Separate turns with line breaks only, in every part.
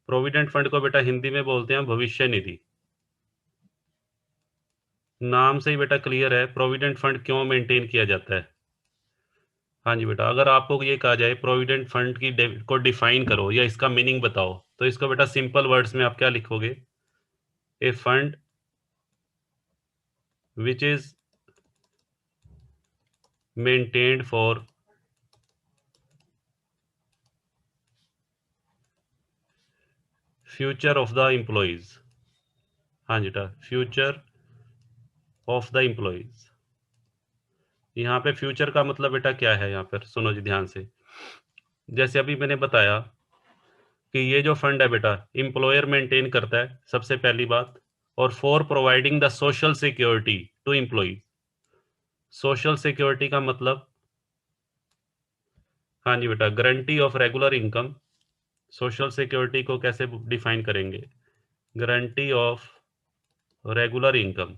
Provident fund को बेटा हिंदी में बोलते हैं भविष्य निधि। नाम से ही बेटा क्लियर है प्रोविडेंट फंड क्यों मेंटेन किया जाता है। हाँ जी बेटा, अगर आपको ये कहा जाए प्रोविडेंट फंड को डिफाइन करो या इसका मीनिंग बताओ, तो इसको बेटा सिंपल वर्ड्स में आप क्या लिखोगे? A fund which is maintained for future of the employees. हाँ जी बेटा, फ्यूचर ऑफ द एम्प्लॉइज। यहाँ पे फ्यूचर का मतलब बेटा क्या है, यहाँ पर सुनो जी ध्यान से। जैसे अभी मैंने बताया कि ये जो फंड है बेटा एम्प्लॉयर मेंटेन करता है, सबसे पहली बात। और for providing the social security to employ. Social security का मतलब, हाँ जी बेटा, guarantee of regular income. Social security को कैसे डिफाइन करेंगे? Guarantee of regular income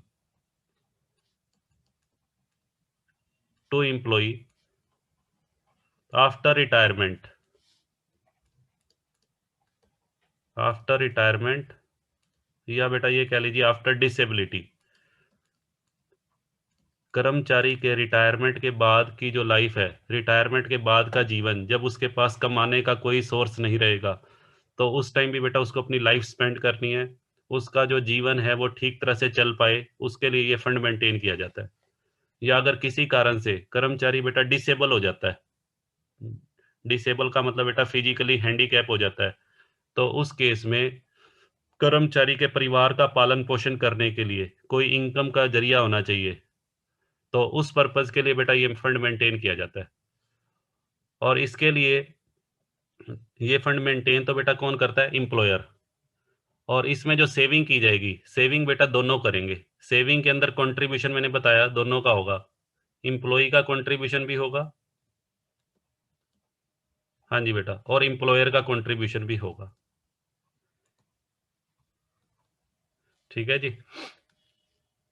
to employ after retirement. After retirement, या बेटा ये कह लीजिए आफ्टर डिसेबिलिटी। कर्मचारी के रिटायरमेंट के बाद की जो लाइफ है, रिटायरमेंट के बाद का जीवन, जब उसके पास कमाने का कोई सोर्स नहीं रहेगा, तो उस टाइम भी बेटा उसको अपनी लाइफ स्पेंड करनी है। उसका जो जीवन है वो ठीक तरह से चल पाए, उसके लिए ये फंड मेंटेन किया जाता है। या अगर किसी कारण से कर्मचारी बेटा डिसेबल हो जाता है, डिसेबल का मतलब बेटा फिजिकली हैंडीकैप हो जाता है, तो उस केस में कर्मचारी के परिवार का पालन पोषण करने के लिए कोई इनकम का जरिया होना चाहिए। तो उस पर्पज के लिए बेटा ये फंड मेंटेन किया जाता है। और इसके लिए ये फंड मेंटेन तो बेटा कौन करता है? एम्प्लॉयर। और इसमें जो सेविंग की जाएगी, सेविंग बेटा दोनों करेंगे। सेविंग के अंदर कंट्रीब्यूशन मैंने बताया दोनों का होगा, एम्प्लॉय का कंट्रीब्यूशन भी होगा, हाँ जी बेटा, और एम्प्लॉयर का कंट्रीब्यूशन भी होगा। ठीक है जी।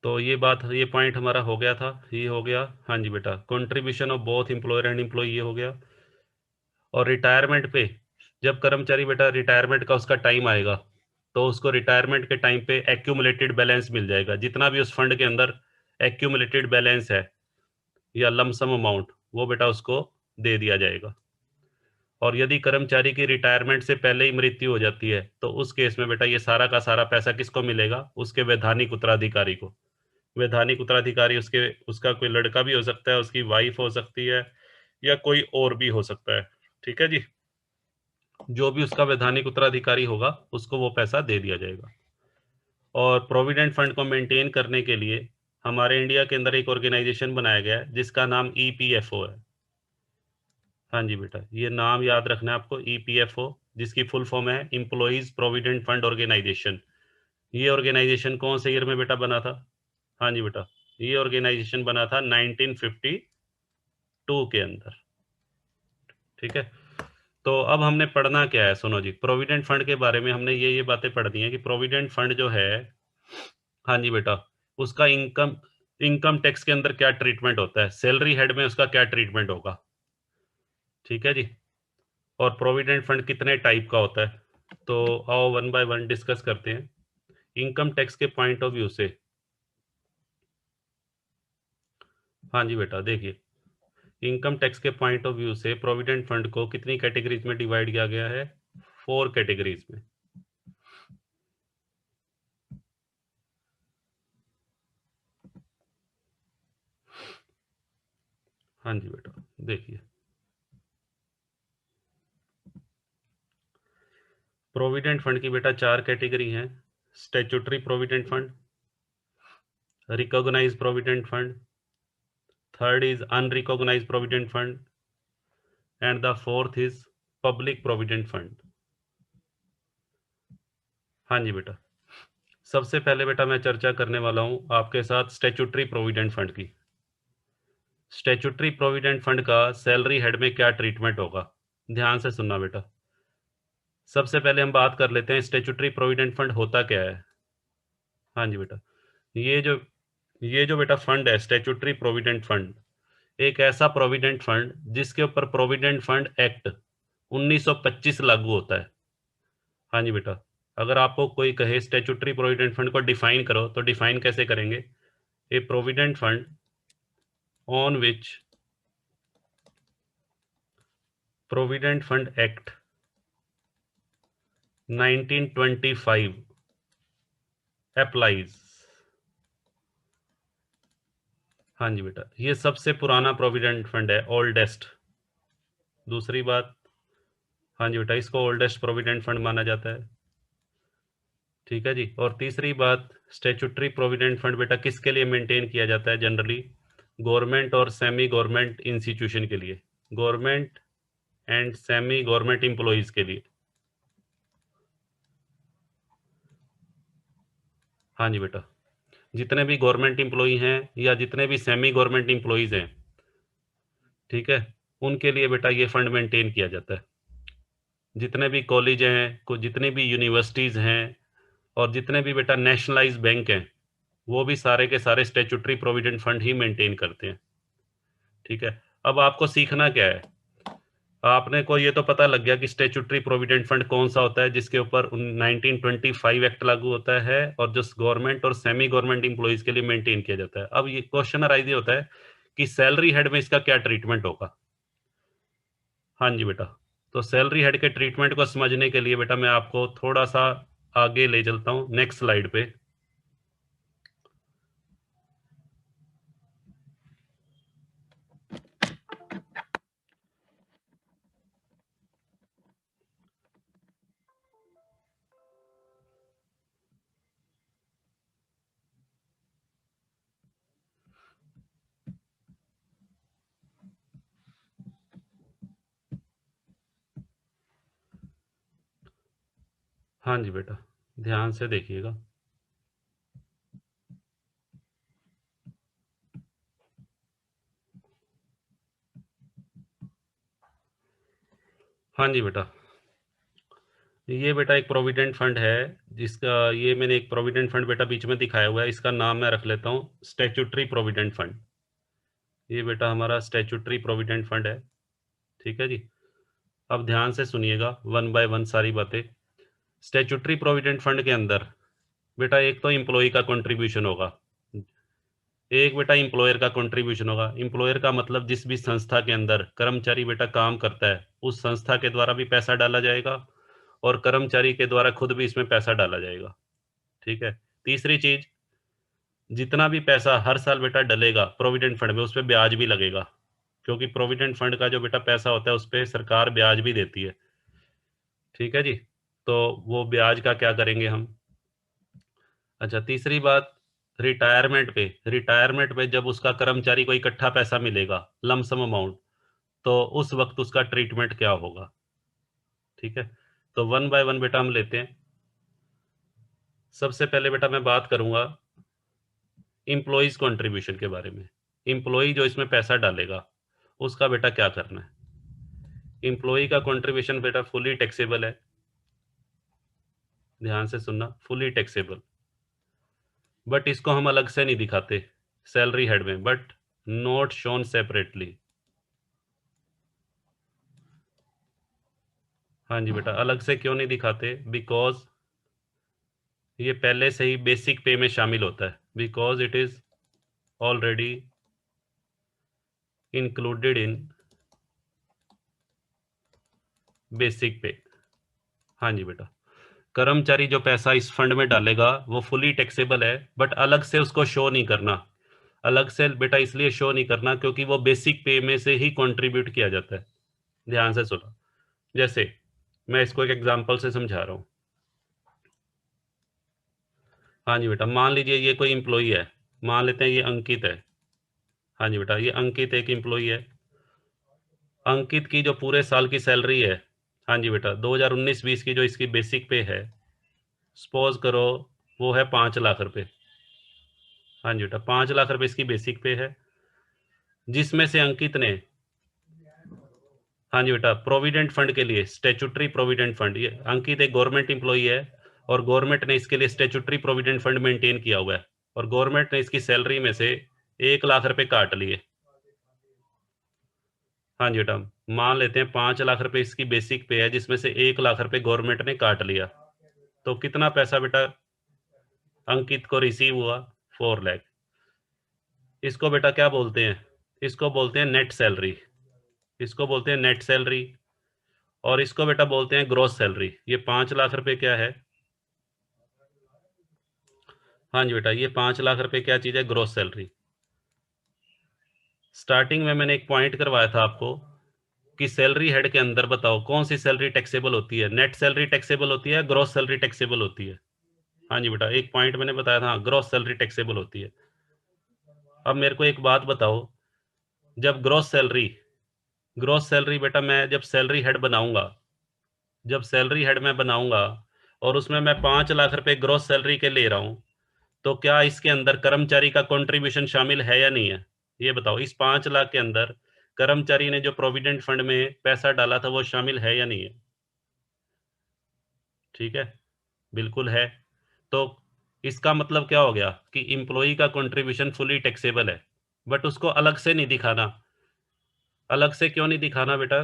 तो ये बात, ये पॉइंट हमारा हो गया था, ये हो गया। हाँ जी बेटा, contribution of both employer and employ ये हो गया। और रिटायरमेंट पे, जब कर्मचारी बेटा रिटायरमेंट का उसका टाइम आएगा, तो उसको रिटायरमेंट के टाइम पे एक्यूमुलेटेड बैलेंस मिल जाएगा। जितना भी उस फंड के अंदर एक्यूमुलेटेड बैलेंस है या लमसम अमाउंट, वो बेटा उसको दे दिया जाएगा। और यदि कर्मचारी की रिटायरमेंट से पहले ही मृत्यु हो जाती है, तो उस केस में बेटा ये सारा का सारा पैसा किसको मिलेगा? उसके वैधानिक उत्तराधिकारी को। वैधानिक उत्तराधिकारी उसका कोई लड़का भी हो सकता है, उसकी वाइफ हो सकती है, या कोई और भी हो सकता है। ठीक है जी। जो भी उसका वैधानिक उत्तराधिकारी होगा, उसको वो पैसा दे दिया जाएगा। और प्रोविडेंट फंड को मेंटेन करने के लिए हमारे इंडिया के अंदर एक ऑर्गेनाइजेशन बनाया गया है जिसका नाम ईपीएफओ है। हाँ जी बेटा, ये नाम याद रखना है आपको, ईपीएफओ, जिसकी फुल फॉर्म है एम्प्लॉइज प्रोविडेंट फंड ऑर्गेनाइजेशन। ये ऑर्गेनाइजेशन कौन से ईयर में बेटा बना था? हाँ जी बेटा, ये ऑर्गेनाइजेशन बना था 1952 के अंदर। ठीक है। तो अब हमने पढ़ना क्या है, सुनो जी, प्रोविडेंट फंड के बारे में हमने ये बातें पढ़नी है कि प्रोविडेंट फंड जो है, हाँ जी बेटा, उसका इनकम इनकम टैक्स के अंदर क्या ट्रीटमेंट होता है, सैलरी हेड में उसका क्या ट्रीटमेंट होगा। ठीक है जी। और प्रोविडेंट फंड कितने टाइप का होता है, तो आओ वन बाय वन डिस्कस करते हैं। इनकम टैक्स के पॉइंट ऑफ व्यू से, हाँ जी बेटा देखिए, इनकम टैक्स के पॉइंट ऑफ व्यू से प्रोविडेंट फंड को कितनी कैटेगरीज में डिवाइड किया गया है? 4 कैटेगरीज में। हाँ जी बेटा देखिए, प्रोविडेंट फंड की बेटा 4 कैटेगरी हैं। Statutory provident fund, recognised provident fund, third is unrecognised provident fund, and the fourth is public provident fund. हाँ जी बेटा, सबसे पहले बेटा मैं चर्चा करने वाला हूं आपके साथ स्टैट्यूटरी प्रोविडेंट फंड की। स्टैट्यूटरी प्रोविडेंट फंड का सैलरी हेड में क्या ट्रीटमेंट होगा, ध्यान से सुनना बेटा। सबसे पहले हम बात कर लेते हैं स्टैट्यूटरी प्रोविडेंट फंड होता क्या है। हाँ जी बेटा, ये जो ये जो बेटा फंड है स्टैट्यूटरी प्रोविडेंट फंड, एक ऐसा प्रोविडेंट फंड जिसके ऊपर प्रोविडेंट फंड एक्ट 1925 लागू होता है। हाँ जी बेटा, अगर आपको कोई कहे स्टैट्यूटरी प्रोविडेंट फंड को डिफाइन करो, तो डिफाइन कैसे करेंगे? A provident fund on which provident fund act 1925 applies. हाँ जी बेटा, ये सबसे पुराना प्रोविडेंट फंड है, ओल्डेस्ट। दूसरी बात, हाँ जी बेटा, इसको ओल्डेस्ट प्रोविडेंट फंड माना जाता है। ठीक है जी। और तीसरी बात, स्टैट्यूटरी प्रोविडेंट फंड बेटा किसके लिए मेंटेन किया जाता है जनरली? गवर्नमेंट और सेमी गवर्नमेंट इंस्टीट्यूशन के लिए, government and semi government employees के लिए। हाँ जी बेटा, जितने भी गवर्नमेंट एम्प्लॉई हैं या जितने भी सेमी गवर्नमेंट एम्प्लॉइज हैं, ठीक है, उनके लिए बेटा ये फंड मेंटेन किया जाता है। जितने भी कॉलेज हैं, जितनी भी यूनिवर्सिटीज़ हैं और जितने भी बेटा नेशनलाइज बैंक हैं, वो भी सारे के सारे स्टैट्यूटरी प्रोविडेंट फंड ही मेंटेन करते हैं। ठीक है, अब आपको सीखना क्या है? आपने को ये तो पता लग गया कि स्टैट्यूटरी प्रोविडेंट फंड कौन सा होता है, जिसके ऊपर 1925 एक्ट लागू होता है और जो गवर्नमेंट और सेमी गवर्नमेंट एम्प्लॉइज के लिए मेंटेन किया जाता है। अब ये क्वेश्चन अराइज ये होता है कि सैलरी हेड में इसका क्या ट्रीटमेंट होगा? हाँ जी बेटा, तो सैलरी हेड के ट्रीटमेंट को समझने के लिए बेटा मैं आपको थोड़ा सा आगे ले चलता हूँ, नेक्स्ट स्लाइड पे। हाँ जी बेटा, ध्यान से देखिएगा। हाँ जी बेटा, ये बेटा एक प्रोविडेंट फंड है, जिसका ये मैंने एक प्रोविडेंट फंड बेटा बीच में दिखाया हुआ है, इसका नाम मैं रख लेता हूँ स्टैट्यूटरी प्रोविडेंट फंड। ये बेटा हमारा स्टैट्यूटरी प्रोविडेंट फंड है। ठीक है जी। अब ध्यान से सुनिएगा वन बाय वन सारी बातें। स्टैट्यूटरी प्रोविडेंट फंड के अंदर बेटा एक तो एम्प्लॉय का कंट्रीब्यूशन होगा, एक बेटा एम्प्लॉयर का कंट्रीब्यूशन होगा। एम्प्लॉयर का मतलब जिस भी संस्था के अंदर कर्मचारी बेटा काम करता है, उस संस्था के द्वारा भी पैसा डाला जाएगा और कर्मचारी के द्वारा खुद भी इसमें पैसा डाला जाएगा। ठीक है। तीसरी चीज, जितना भी पैसा हर साल बेटा डलेगा प्रोविडेंट फंड में, उस पर ब्याज भी लगेगा, क्योंकि प्रोविडेंट फंड का जो बेटा पैसा होता है उस पर सरकार ब्याज भी देती है। ठीक है जी। तो वो ब्याज का क्या करेंगे हम? अच्छा, तीसरी बात, रिटायरमेंट पे जब उसका कर्मचारी को इकट्ठा पैसा मिलेगा, लमसम अमाउंट, तो उस वक्त उसका ट्रीटमेंट क्या होगा? ठीक है, तो वन बाय वन बेटा हम लेते हैं। सबसे पहले बेटा मैं बात करूंगा इम्प्लॉइज कंट्रीब्यूशन के बारे में। इम्प्लॉई जो इसमें पैसा डालेगा उसका बेटा क्या करना है? इम्प्लॉई का कंट्रीब्यूशन बेटा फुली टैक्सेबल है। ध्यान से सुनना, फुली टैक्सेबल, बट इसको हम अलग से नहीं दिखाते सैलरी हेड में, बट नॉट शोन सेपरेटली। हाँ जी बेटा, अलग से क्यों नहीं दिखाते? बिकॉज ये पहले से ही बेसिक पे में शामिल होता है, because it is already included in basic पे। हाँ जी बेटा, कर्मचारी जो पैसा इस फंड में डालेगा वो फुली टैक्सेबल है, बट अलग से उसको शो नहीं करना। अलग से बेटा इसलिए शो नहीं करना क्योंकि वो बेसिक पे में से ही कंट्रीब्यूट किया जाता है। ध्यान से सुनो, जैसे मैं इसको एक एग्जांपल से समझा रहा हूँ। हाँ जी बेटा, मान लीजिए ये कोई एम्प्लॉई है, मान लेते हैं ये अंकित है। हाँ जी बेटा, ये अंकित एक एम्प्लॉई है। अंकित की जो पूरे साल की सैलरी है, हाँ जी बेटा, 2019-20 की जो इसकी बेसिक पे है, सपोज करो वो है 5 लाख रुपए। हाँ जी बेटा, 5 लाख रुपए इसकी बेसिक पे है, जिसमें से अंकित ने, हाँ जी बेटा, प्रोविडेंट फंड के लिए स्टैट्यूटरी प्रोविडेंट फंड, ये अंकित एक गवर्नमेंट एम्प्लॉई है और गवर्नमेंट ने इसके लिए स्टैट्यूटरी प्रोविडेंट फंड मेंटेन किया हुआ है, और गवर्नमेंट ने इसकी सैलरी में से 1 लाख रुपए काट लिए। हाँ जी बेटा, मान लेते हैं 5 लाख रुपए इसकी बेसिक पे है, जिसमें से 1 लाख रुपए गवर्नमेंट ने काट लिया। तो कितना पैसा बेटा अंकित को रिसीव हुआ? 4 लाख। इसको बेटा क्या बोलते हैं? इसको बोलते हैं नेट सैलरी। इसको बोलते हैं नेट सैलरी। और इसको बेटा बोलते हैं ग्रॉस सैलरी। ये 5 लाख रुपए क्या है? हाँ जी बेटा, ये 5 लाख रुपए क्या चीज है? Gross salary. स्टार्टिंग में मैंने एक पॉइंट करवाया था आपको कि सैलरी हेड के अंदर बताओ कौन सी सैलरी टैक्सेबल होती है? नेट सैलरी टैक्सेबल होती है, ग्रॉस सैलरी टैक्सेबल होती है? हाँ जी बेटा, एक पॉइंट मैंने बताया था, ग्रॉस सैलरी टैक्सेबल होती है। अब मेरे को एक बात बताओ, जब ग्रॉस सैलरी बेटा मैं जब सैलरी हेड बनाऊंगा, जब सैलरी हेड में बनाऊंगा और उसमें मैं 5 लाख रुपए ग्रॉस सैलरी के ले रहा हूं, तो क्या इसके अंदर कर्मचारी का कंट्रीब्यूशन शामिल है या नहीं है? ये बताओ, इस 5 लाख के अंदर कर्मचारी ने जो प्रोविडेंट फंड में पैसा डाला था वो शामिल है या नहीं है? ठीक है, बिल्कुल है। तो इसका मतलब क्या हो गया कि इंप्लॉई का कंट्रीब्यूशन फुली टैक्सेबल है, बट उसको अलग से नहीं दिखाना। अलग से क्यों नहीं दिखाना बेटा?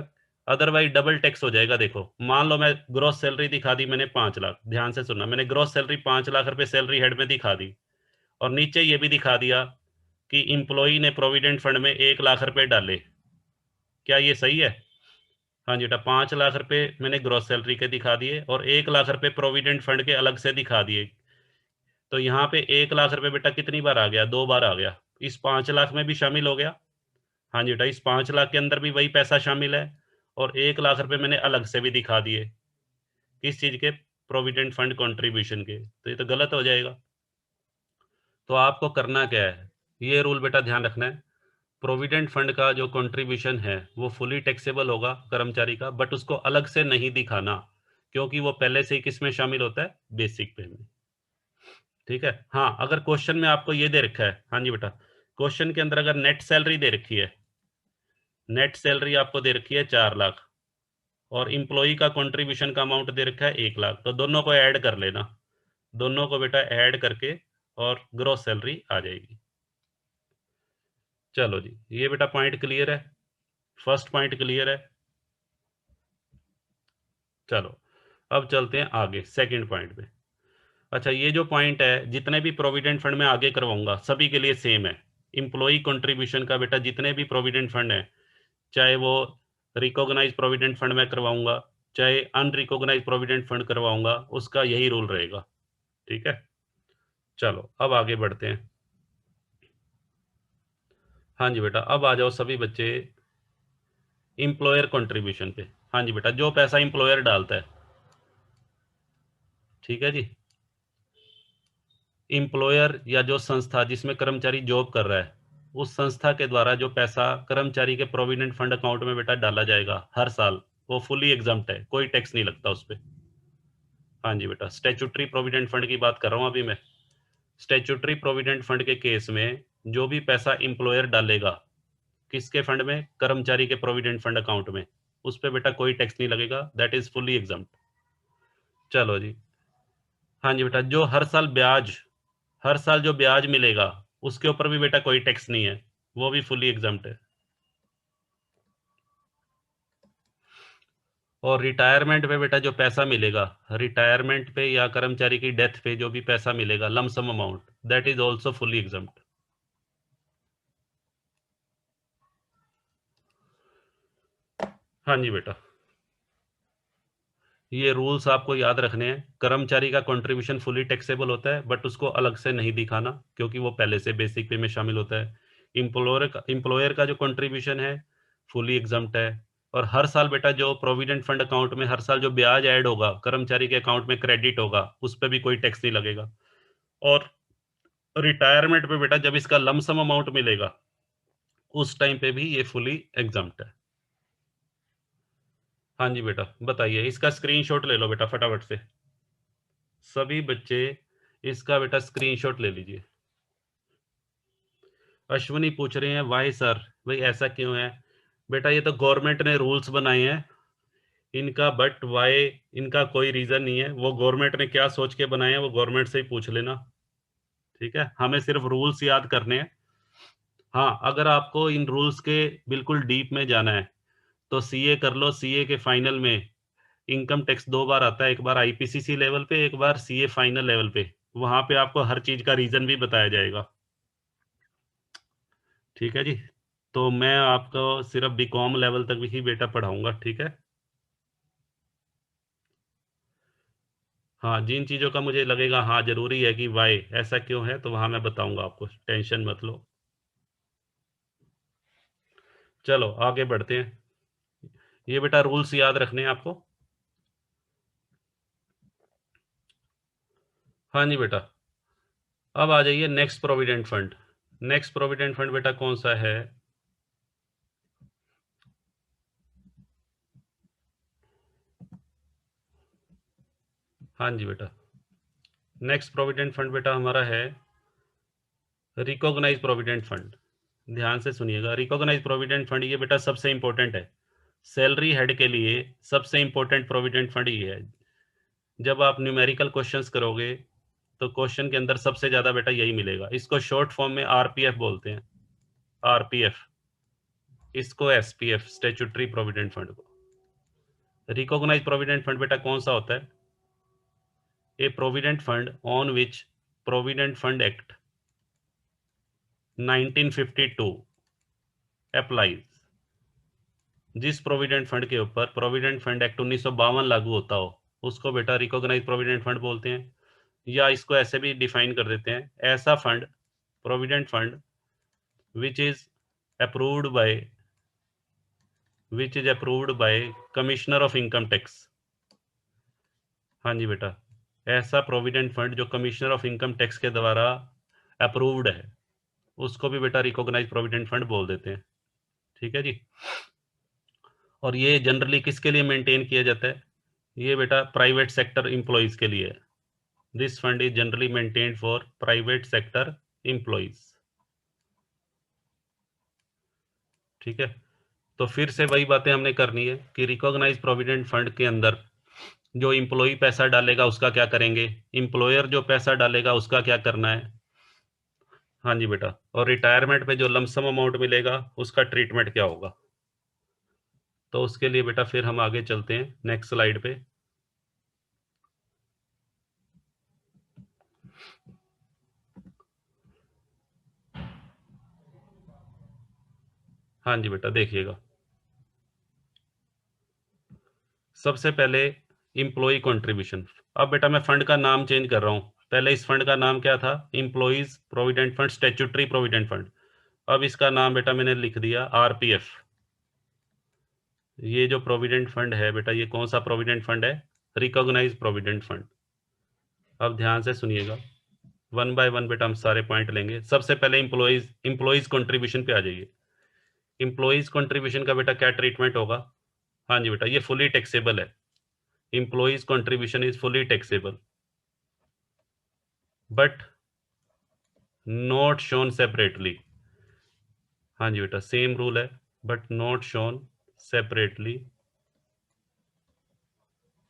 अदरवाइज डबल टैक्स हो जाएगा। देखो, मान लो मैं ग्रॉस सैलरी दिखा दी मैंने 5 लाख, ध्यान से सुनना, मैंने ग्रॉस सैलरी 5 लाख रुपए सैलरी हेड में दिखा दी और नीचे ये भी दिखा दिया कि इंप्लॉई ने प्रोविडेंट फंड में 1 लाख रुपए डाले। क्या ये सही है? हाँ जी बेटा, 5 लाख रुपए मैंने ग्रॉस सैलरी के दिखा दिए और 1 लाख रुपए प्रोविडेंट फंड के अलग से दिखा दिए। तो यहाँ पे 1 लाख रुपए बेटा कितनी बार आ गया? 2 बार आ गया। इस 5 लाख में भी शामिल हो गया। हाँ जी बेटा, इस 5 लाख के अंदर भी वही पैसा शामिल है और 1 लाख रुपए मैंने अलग से भी दिखा दिए। किस चीज के? प्रोविडेंट फंड कंट्रीब्यूशन के। तो ये तो गलत हो जाएगा। तो आपको करना क्या है, ये रूल बेटा ध्यान रखना है। प्रोविडेंट फंड का जो कंट्रीब्यूशन है वो फुली टैक्सेबल होगा कर्मचारी का, बट उसको अलग से नहीं दिखाना, क्योंकि वो पहले से ही किस में शामिल होता है? बेसिक पे में। ठीक है। हाँ, अगर क्वेश्चन में आपको ये दे रखा है, हाँ जी बेटा, क्वेश्चन के अंदर अगर नेट सैलरी दे रखी है, नेट सैलरी आपको दे रखी है 4 लाख और इंप्लॉई का कंट्रीब्यूशन का अमाउंट दे रखा है 1 लाख, तो दोनों को ऐड कर लेना। दोनों को बेटा ऐड करके और ग्रॉस सैलरी आ जाएगी। चलो जी, ये बेटा पॉइंट क्लियर है, फर्स्ट पॉइंट क्लियर है। चलो अब चलते हैं आगे सेकंड पॉइंट पे। अच्छा, ये जो पॉइंट है, जितने भी प्रोविडेंट फंड में आगे करवाऊंगा सभी के लिए सेम है। इंप्लॉई कंट्रीब्यूशन का बेटा जितने भी प्रोविडेंट फंड है, चाहे वो रिकॉग्नाइज प्रोविडेंट फंड में करवाऊंगा चाहे अनरिकॉग्नाइज प्रोविडेंट फंड करवाऊंगा, उसका यही रूल रहेगा। ठीक है, चलो अब आगे बढ़ते हैं। हाँ जी बेटा, अब आ जाओ सभी बच्चे इंप्लॉयर कंट्रीब्यूशन पे। हाँ जी बेटा, जो पैसा इंप्लॉयर डालता है, ठीक है जी, इंप्लॉयर या जो संस्था जिसमें कर्मचारी जॉब कर रहा है, उस संस्था के द्वारा जो पैसा कर्मचारी के प्रोविडेंट फंड अकाउंट में बेटा डाला जाएगा हर साल, वो फुली एग्जम्प्ट है, कोई टैक्स नहीं लगता उस पर। हाँ जी बेटा, स्टैट्यूटरी प्रोविडेंट फंड की बात कर रहा हूँ अभी मैं। स्टैट्यूटरी प्रोविडेंट फंड के केस में जो भी पैसा इंप्लॉयर डालेगा किसके फंड में? कर्मचारी के प्रोविडेंट फंड अकाउंट में, उस पर बेटा कोई टैक्स नहीं लगेगा, दैट इज फुली एग्जम्प्ट। चलो जी, हाँ जी बेटा, जो हर साल जो ब्याज मिलेगा उसके ऊपर भी बेटा कोई टैक्स नहीं है, वो भी फुली एग्जम्प्ट है। और रिटायरमेंट पे बेटा जो पैसा मिलेगा, रिटायरमेंट पे या कर्मचारी की डेथ पे जो भी पैसा मिलेगा lump sum amount, that is also fully exempt. हाँ जी बेटा, ये रूल्स आपको याद रखने हैं। कर्मचारी का कंट्रीब्यूशन फुली टैक्सेबल होता है, बट उसको अलग से नहीं दिखाना क्योंकि वो पहले से बेसिक पे में शामिल होता है। इंप्लॉयर का जो कंट्रीब्यूशन है फुली एग्जम्प्ट है। और हर साल बेटा जो प्रोविडेंट फंड अकाउंट में हर साल जो ब्याज ऐड होगा कर्मचारी के अकाउंट में क्रेडिट होगा, उस पर भी कोई टैक्स नहीं लगेगा। और रिटायरमेंट पे बेटा जब इसका लमसम अमाउंट मिलेगा उस टाइम पे भी ये फुली एग्जम्प्ट है। हाँ जी बेटा, बताइए, इसका स्क्रीनशॉट ले लो बेटा फटाफट से। सभी बच्चे इसका बेटा स्क्रीनशॉट ले लीजिए। अश्विनी पूछ रहे हैं वाई सर, भाई ऐसा क्यों है? बेटा ये तो गवर्नमेंट ने रूल्स बनाए हैं इनका, बट वाई इनका कोई रीजन नहीं है। वो गवर्नमेंट ने क्या सोच के बनाए हैं वो गवर्नमेंट से ही पूछ लेना। ठीक है, हमें सिर्फ रूल्स याद करने हैं। हाँ, अगर आपको इन रूल्स के बिल्कुल डीप में जाना है तो सीए कर लो। सीए के फाइनल में इनकम टैक्स 2 बार आता है, एक बार आईपीसीसी लेवल पे, एक बार सीए फाइनल लेवल पे। वहां पे आपको हर चीज का रीजन भी बताया जाएगा। ठीक है जी। तो मैं आपको सिर्फ बीकॉम लेवल तक ही बेटा पढ़ाऊंगा, ठीक है। हाँ, जिन चीज़ों का मुझे लगेगा हाँ जरूरी है कि वाई ऐसा क्यों है, तो वहां मैं बताऊंगा आपको, टेंशन मत लो। चलो आगे बढ़ते हैं। ये बेटा रूल्स याद रखने हैं आपको। हाँ जी बेटा। अब आ जाइए next provident fund. Next provident fund बेटा कौन सा है? हाँ जी बेटा, नेक्स्ट प्रोविडेंट फंड बेटा हमारा है रिकॉग्नाइज प्रोविडेंट फंड। ध्यान से सुनिएगा, रिकॉग्नाइज प्रोविडेंट फंड ये बेटा सबसे इंपॉर्टेंट है। सैलरी हेड के लिए सबसे इंपॉर्टेंट प्रोविडेंट फंड ये है। जब आप न्यूमेरिकल क्वेश्चंस करोगे तो क्वेश्चन के अंदर सबसे ज्यादा बेटा यही मिलेगा। इसको शॉर्ट फॉर्म में आरपीएफ बोलते हैं, आरपीएफ। इसको एसपीएफ, स्टैट्यूटरी प्रोविडेंट फंड को। रिकॉग्नाइज प्रोविडेंट फंड बेटा कौन सा होता है? A provident fund on which provident fund act 1952 applies. जिस प्रोविडेंट फंड के ऊपर प्रोविडेंट फंड एक्ट 1952 लागू होता हो, उसको बेटा रिकॉग्नाइज प्रोविडेंट फंड बोलते हैं। या इसको ऐसे भी डिफाइन कर देते हैं, ऐसा fund, provident fund which is approved by commissioner of income tax. हाँ जी बेटा, ऐसा प्रोविडेंट फंड जो कमिश्नर ऑफ इनकम टैक्स के द्वारा अप्रूव्ड है, उसको भी बेटा रिकॉग्नाइज प्रोविडेंट फंड बोल देते हैं। ठीक है जी। और ये जनरली किसके लिए मेंटेन किया जाता है? ये बेटा प्राइवेट सेक्टर एम्प्लॉइज के लिए। This fund is generally maintained for private sector employees. ठीक है। तो फिर से वही बातें हमने करनी है कि रिकॉग्नाइज प्रोविडेंट फंड के अंदर जो एम्प्लॉई पैसा डालेगा उसका क्या करेंगे, एम्प्लॉयर जो पैसा डालेगा उसका क्या करना है। हाँ जी बेटा, और रिटायरमेंट पे जो लमसम अमाउंट मिलेगा उसका ट्रीटमेंट क्या होगा। तो उसके लिए बेटा फिर हम आगे चलते हैं नेक्स्ट स्लाइड पे। हाँ जी बेटा, देखिएगा सबसे पहले एम्प्लॉय कंट्रीब्यूशन। अब बेटा मैं फंड का नाम चेंज कर रहा हूँ। पहले इस फंड का नाम क्या था? Employees provident fund, statutory provident fund. अब इसका नाम बेटा मैंने लिख दिया आरपीएफ। ये जो प्रोविडेंट फंड है बेटा, ये कौन सा प्रोविडेंट फंड है? Recognise provident fund. अब ध्यान से सुनिएगा, वन बाय वन बेटा हम सारे पॉइंट लेंगे। सबसे पहले एम्प्लॉइज कंट्रीब्यूशन पे आ जाइए। एम्प्लॉइज कंट्रीब्यूशन का बेटा क्या ट्रीटमेंट होगा? हाँ जी बेटा, ये फुली टैक्सेबल है। Employee's contribution is fully taxable but not shown separately. हाँ जी बेटा, सेम रूल है, but not shown separately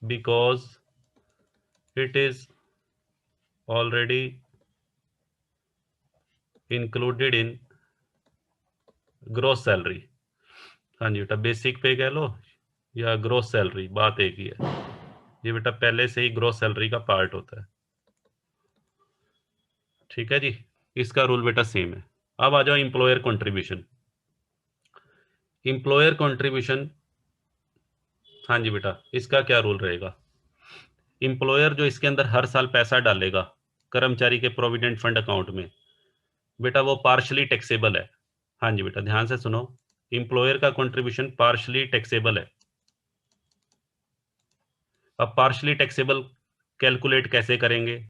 because it is already included in gross salary. हाँ जी बेटा, बेसिक पे कह लो या ग्रोस सैलरी, बात एक ही है। ये बेटा पहले से ही ग्रोस सैलरी का पार्ट होता है। ठीक है जी, इसका रूल बेटा सेम है। अब आ जाओ एम्प्लॉयर कंट्रीब्यूशन। एम्प्लॉयर कंट्रीब्यूशन, हाँ जी बेटा, इसका क्या रूल रहेगा? एम्प्लॉयर जो इसके अंदर हर साल पैसा डालेगा कर्मचारी के प्रोविडेंट फंड अकाउंट में, बेटा वो पार्शली टैक्सेबल है। हाँ जी बेटा, ध्यान से सुनो, एम्प्लॉयर का कंट्रीब्यूशन पार्शली टैक्सेबल है। अब पार्शली टैक्सेबल कैलकुलेट कैसे करेंगे?